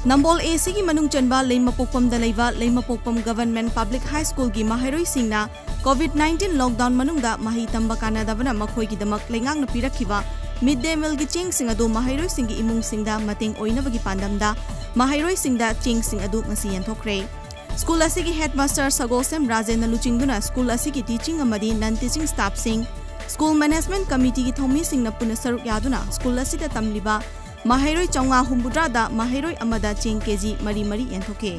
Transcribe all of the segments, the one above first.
Nambol AC ki manung chanba Leimapokpam da leiba Leimapokpam Government Public High School ki mahairoi singna COVID-19 lockdown manungda mahi tamba kanadabana makhoi ki damak lengang na pirakhiba midday meal ki cheng sing adu mahairoi sing ki imung singda mateng oinabagi pandamda mahairoi singda cheng sing adu ngasi yanthokre. School asigi headmaster Sagosem Rajen Luchingduna school asigi teaching amadi non teaching staff sing school management committee ki thomi sing na puna saruk yaduna school asida tamliba Mahairoi Chonga Humbudrada Mahairoi Amada Cheng Keji Mari Mari Yenthoke.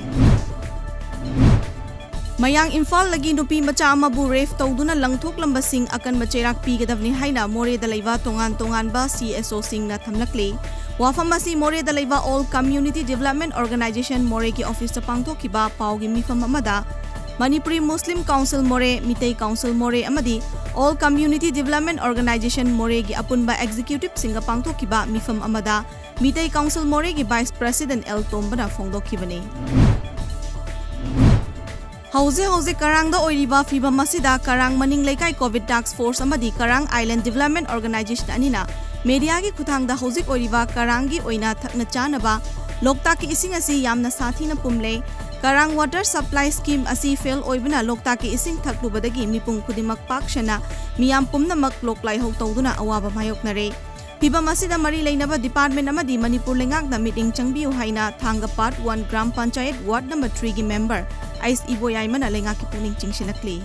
Mayang Imphal lagi nupi macha amabu ref tawduna langthok lamba sing akan macherak pigadavni haina more da leiba tongan ba CSO sing na thamlakle. Wafamasi more da leiba All Community Development Organization more ki office ta pangthokiba paugi mifam amada Manipuri Muslim Council More, Mitei Council More amadi All Community Development Organization More gi apunba executive singa pangthokiba mifam amada Mitei Council More gi Vice President L Tombana phongdokhibani. Hauze Karangda oiriba fiba masida Karang Maning Leikai COVID Task Force amadi Karang Island Development Organization anina media gi khuthangda hauzik oiriba Karangi oina thakna chanaba Lokta ki ising asi yamna sathi na pumle Karang Water Supply Scheme asi fail oibna Lokta ki ising thaklubadagi mipung khudimak pakshana miyam pumnamak loklai hok tawduna awaba mayoknare piba masida mari leinaba department amadi Manipur lengakna meeting changbiu haina Thanga Part 1 Gram Panchayat Ward number 3 gi member Ais Iboyai mana lengaki puning chingsinakli.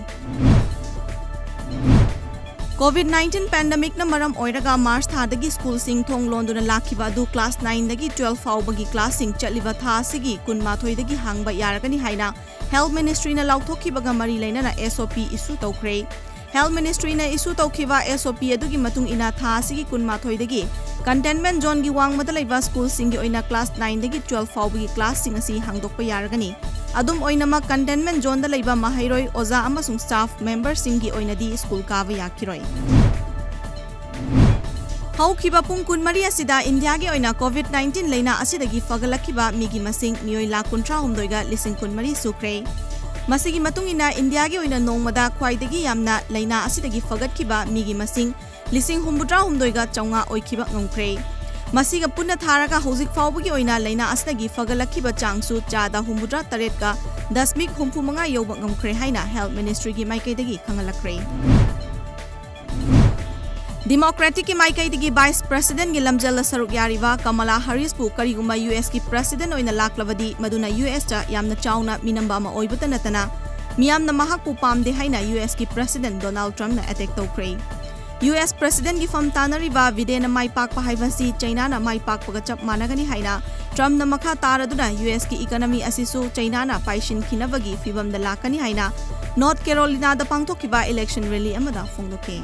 COVID-19 pandemic na maram oiraga March thadagi school sing thong londuna lakhiba adu class 9 dagi 12 faubagi class sing chaliba tha sigi kunmathoi dagi hangba yaragani haina Health Ministry na lauthokhibaga mari leinana SOP issue tawkhre. Health Ministry na issue tawkhiba SOP adugi matung ina tha sigi kunmathoi dagi containment zone gi wangmada leiba school sing gi oina class 9 dagi 12 faubagi class sing asi hangdokpa yaragani. Adum oinama containment zone da leiba mahairoi oza amasung staff member singi oinadi school kava yakiroi. Haukiba pung kunmari asida India gi oina COVID-19 leina asidagi fagalakhiba migi masing mioi la kuntra humdoiga lising kunmari sukre. Masigi matungina India gi oina nongmada khwaidagi yamna leina asidagi fagatkiba migi masing lising humbutra humdoiga chaunga oikhiba ngomkhre. Masiga punna tharaga hauzik fawbagi oina leina asnagi fagalakhiba changsu chada humudra taretka dasmik humphumanga yoba ngamkhre haina Health Ministry gi maikaidagi khangalakre. Democratic ki maikaidagi Vice President gi lamjala saruk yariba Kamala Harris pu kariguma US ki President oina laklawadi maduna US ta yamna chauna minamba ma oibata natana miyamna mahak pu pamde haina US ki President Donald Trump na attack tawkhre. US President gi fam tanariba videna mai pak pa haibasi China na mai pak paga chap managani haina Trump na makha taraduna US ki economy asisu China na paishin khinabagi fibam da lakani haina North Carolina da pangthokiba election rally amada phongdoke.